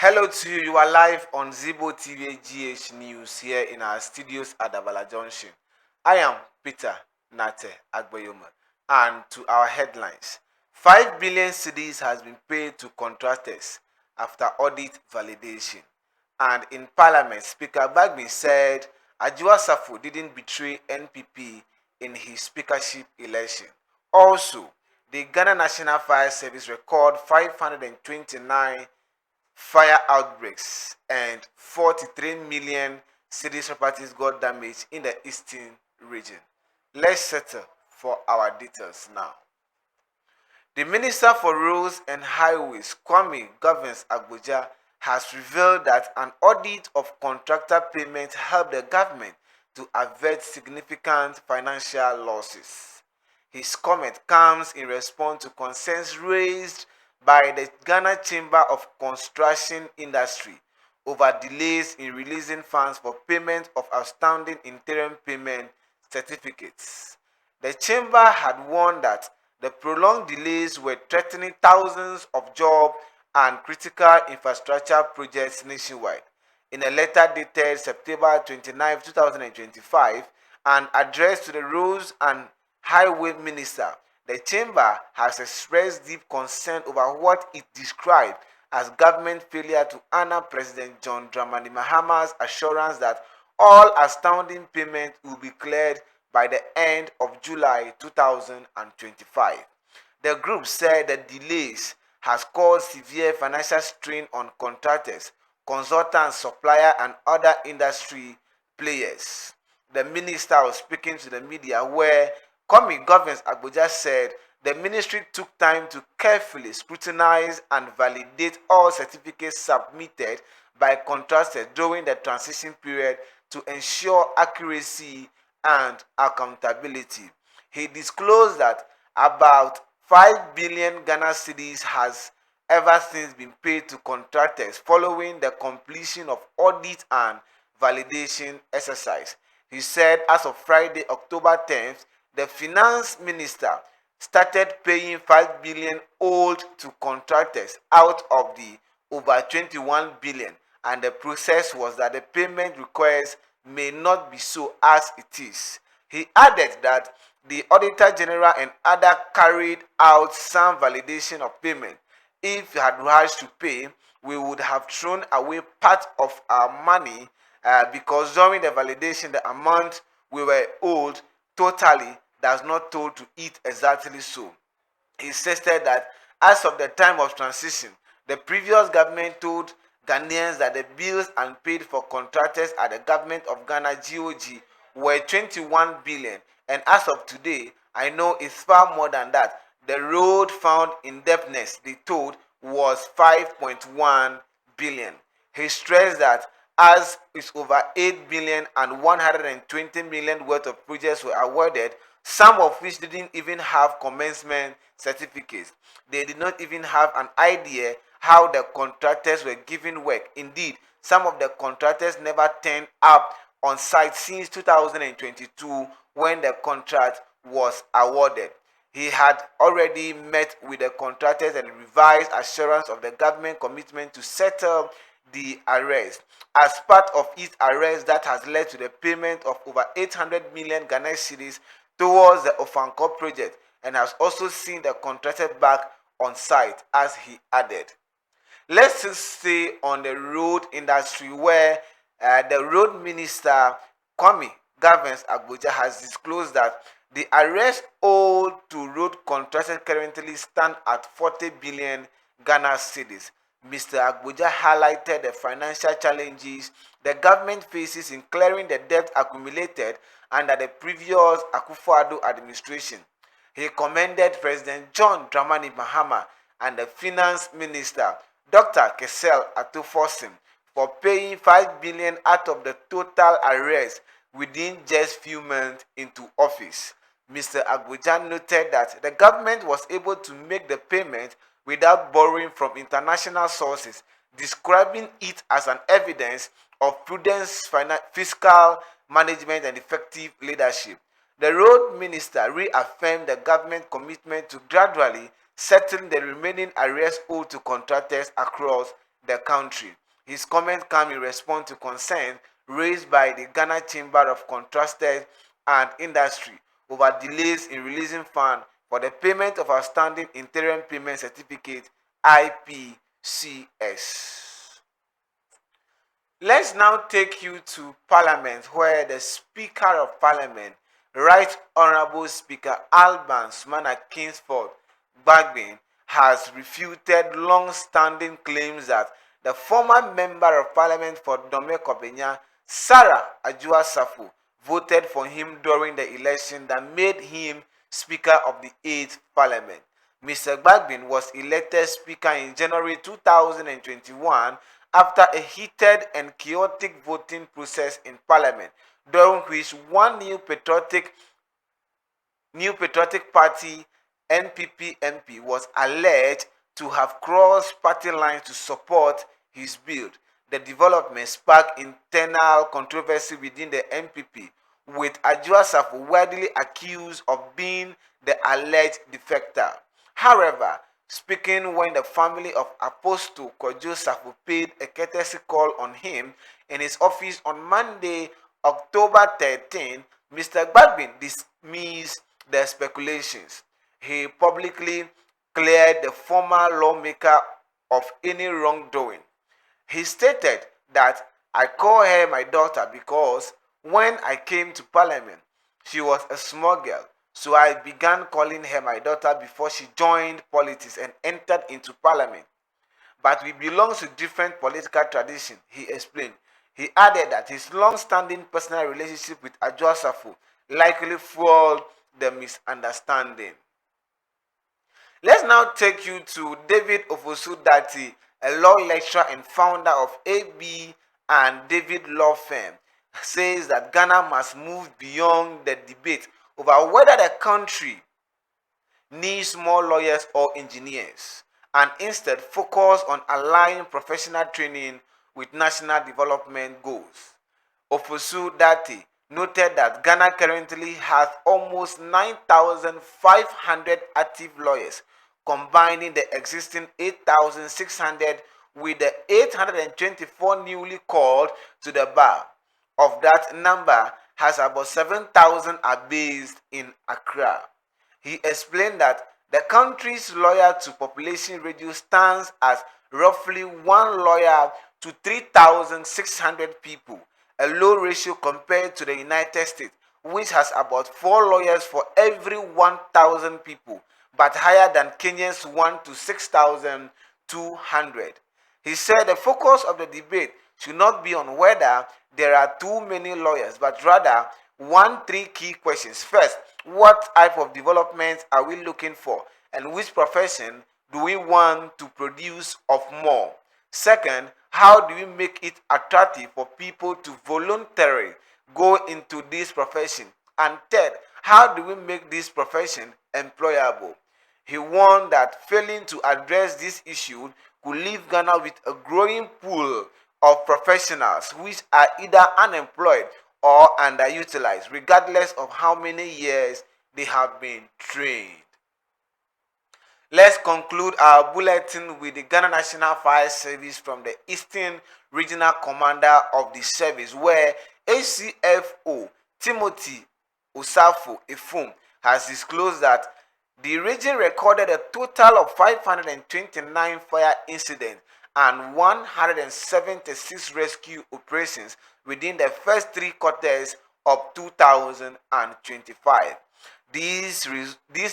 Hello to you. You are live on ZIMBO TV GH News here in our studios at Davala Junction. I am Peter Nate Agbayoma. And to our headlines, 5 billion cedis has been paid to contractors after audit validation. And in Parliament, Speaker Bagbin said Adwoa Safo didn't betray NPP in his speakership election. Also, the Ghana National Fire Service record 529 fire outbreaks and 43 million cedis properties got damaged in the eastern region. Let's settle for our details now. The Minister for Roads and Highways, Kwame Governs Abuja, has revealed that an audit of contractor payments helped the government to avert significant financial losses. His comment comes in response to concerns raised by the Ghana Chamber of Construction Industry over delays in releasing funds for payment of outstanding interim payment certificates. The chamber had warned that the prolonged delays were threatening thousands of job and critical infrastructure projects nationwide. In a letter dated September 29, 2025, and addressed to the Roads and Highway Minister, the chamber has expressed deep concern over what it described as government failure to honor President John Dramani Mahama's assurance that all outstanding payments will be cleared by the end of July 2025. The group said the delays has caused severe financial strain on contractors, consultants, suppliers, and other industry players. The minister was speaking to the media where Kwame Governs Abuja said the ministry took time to carefully scrutinize and validate all certificates submitted by contractors during the transition period to ensure accuracy and accountability. He disclosed that about 5 billion Ghana cedis has ever since been paid to contractors following the completion of audit and validation exercise. He said as of Friday, October 10th, the finance minister started paying 5 billion owed to contractors out of the over 21 billion, and the process was that the payment request may not be so as it is. He added that the Auditor General and other carried out some validation of payment. If we had rushed to pay, we would have thrown away part of our money because during the validation, the amount we were owed totally does not told to it exactly so. He insisted that as of the time of transition, the previous government told Ghanaians that the bills unpaid for contractors at the government of Ghana GOG were 21 billion, and as of today, I know it's far more than that. The road found indebtedness, they told, was 5.1 billion. He stressed that as it's over 8 billion and 120 million worth of projects were awarded, some of which didn't even have commencement certificates. They did not even have an idea how the contractors were given work. Indeed, some of the contractors never turned up on site since 2022 when the contract was awarded. He had already met with the contractors and revised assurance of the government commitment to settle the arrest. As part of its arrest, that has led to the payment of over 800 million Ghana cedis towards the Ofanko project, and has also seen the contractor back on site, as he added. Let's just stay on the road industry where the road minister Kwame Governs Abuja has disclosed that the arrears owed to road contractors currently stand at 40 billion Ghana cedis. Mr. Abuja highlighted the financial challenges the government faces in clearing the debt accumulated under the previous Akufo-Addo administration. He commended President John Dramani Mahama and the Finance Minister, Dr. Kesel Atofosim, for paying 5 billion out of the total arrears within just few months into office. Mr. Abuja noted that the government was able to make the payment without borrowing from international sources, describing it as an evidence of prudence, fiscal management, and effective leadership. The road minister reaffirmed the government commitment to gradually settling the remaining arrears owed to contractors across the country. His comment came in response to concerns raised by the Ghana Chamber of Contractors and Industry over delays in releasing funds for the payment of outstanding interim payment certificate IPCS. Let's now take you to Parliament, where the Speaker of Parliament, Right Honourable Speaker Alban Sumana Kingsford Bagbin, has refuted long-standing claims that the former Member of Parliament for Dome Kobenya, Sarah Adwoa Safo, voted for him during the election that made him Speaker of the 8th Parliament. Mr. Bagbin was elected Speaker in January 2021 after a heated and chaotic voting process in Parliament, during which one New Patriotic Party NPP MP was alleged to have crossed party lines to support his bill. The development sparked internal controversy within the NPP, with Adwoa Safo widely accused of being the alleged defector. However, speaking when the family of Apostle Kojo Safo paid a courtesy call on him in his office on Monday, October 13, Mr. Bagbin dismissed the speculations. He publicly cleared the former lawmaker of any wrongdoing. He stated that I call her my daughter because when I came to Parliament, she was a small girl. So I began calling her my daughter before she joined politics and entered into Parliament. But we belong to different political traditions, he explained. He added that his long-standing personal relationship with Adwoa Safo likely fueled the misunderstanding. Let's now take you to David Ofosu-Dorte, a law lecturer and founder of AB and David Law Firm, says that Ghana must move beyond the debate over whether the country needs more lawyers or engineers, and instead focus on aligning professional training with national development goals. Ofosu-Dorte noted that Ghana currently has almost 9,500 active lawyers, combining the existing 8,600 with the 824 newly called to the bar. Of that number, has about 7,000 are based in Accra. He explained that the country's lawyer to population ratio stands as roughly one lawyer to 3,600 people, a low ratio compared to the United States, which has about 4 lawyers for every 1,000 people, but higher than Kenya's 1 to 6,200. He said the focus of the debate should not be on whether there are too many lawyers, but rather three key questions. First, what type of development are we looking for, and which profession do we want to produce of more? Second, how do we make it attractive for people to voluntarily go into this profession? And third, how do we make this profession employable? He warned that failing to address this issue could leave Ghana with a growing pool of professionals which are either unemployed or underutilized, regardless of how many years they have been trained. Let's conclude our bulletin with the Ghana National Fire Service from the Eastern Regional Commander of the service, where HCFO Timothy Osafo Efum has disclosed that the region recorded a total of 529 fire incidents and 176 rescue operations within the first 3 quarters of 2025. These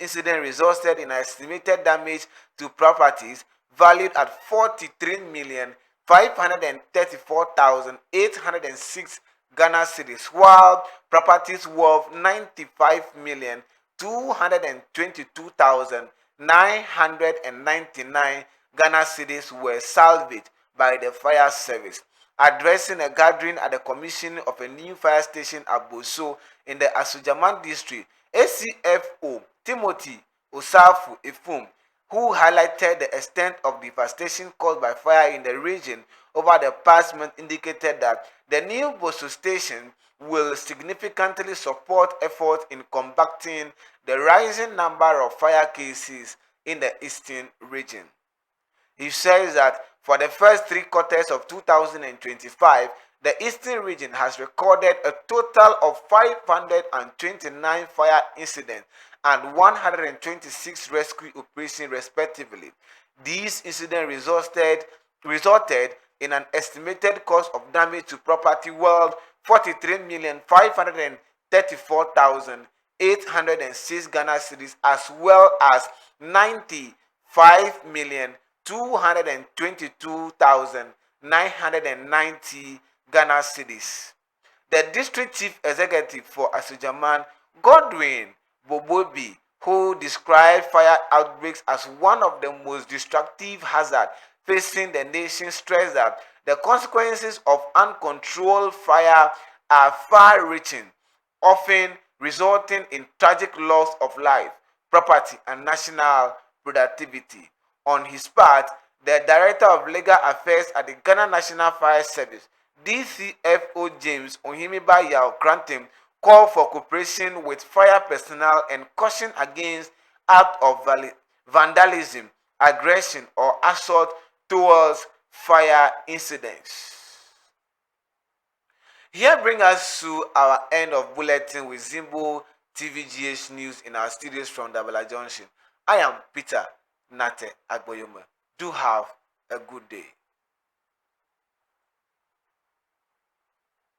incidents resulted in estimated damage to properties valued at 43,534,806 Ghana cedis, while properties worth 95,222,999 Ghana cedis were salvaged by the fire service. Addressing a gathering at the commissioning of a new fire station at Boso in the Asujaman district, ACFO Timothy Osafo Efum, who highlighted the extent of devastation caused by fire in the region over the past month, indicated that the new Boso station will significantly support efforts in combating the rising number of fire cases in the eastern region. He says that for the first 3 quarters of 2025, the Eastern region has recorded a total of 529 fire incidents and 126 rescue operations respectively. These incidents resulted in an estimated cost of damage to property worth 43,534,806 Ghana cedis, as well as 95,222,990 Ghana cedis. The district chief executive for Asujaman, Godwin Bobobi, who described fire outbreaks as one of the most destructive hazards facing the nation, stressed that the consequences of uncontrolled fire are far-reaching, often resulting in tragic loss of life, property, and national productivity. On his part, the Director of Legal Affairs at the Ghana National Fire Service, DCFO James Ohimiba Yao Grantham, called for cooperation with fire personnel and caution against acts of vandalism, aggression, or assault towards fire incidents. Here brings us to our end of bulletin with ZIMBO TV GH News in our studios from Dabala Junction. I am Peter Nate Agboyoma. Do have a good day.